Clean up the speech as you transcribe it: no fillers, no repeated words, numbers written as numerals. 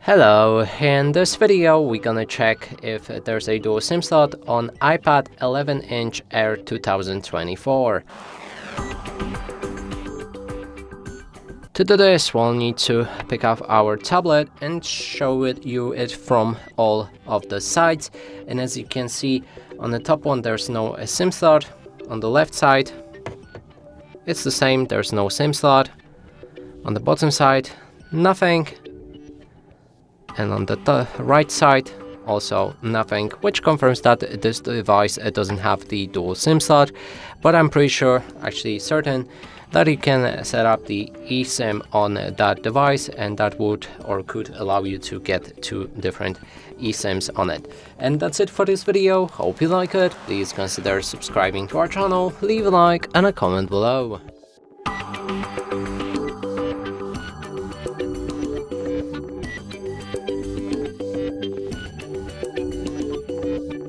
Hello, in this video we're gonna check if there's a dual SIM slot on iPad 11-inch Air 2024. To do this, we'll need to pick up our tablet and show you it from all of the sides. And as you can see, on the top one there's no SIM slot. On the left side, it's the same, there's no SIM slot. On the bottom side, nothing. And on the right side, also nothing, which confirms that this device doesn't have the dual SIM slot. But I'm pretty sure, actually certain, that you can set up the eSIM on that device, and that would or could allow you to get two different eSIMs on it. And that's it for this video. Hope you like it. Please consider subscribing to our channel, leave a like and a comment below.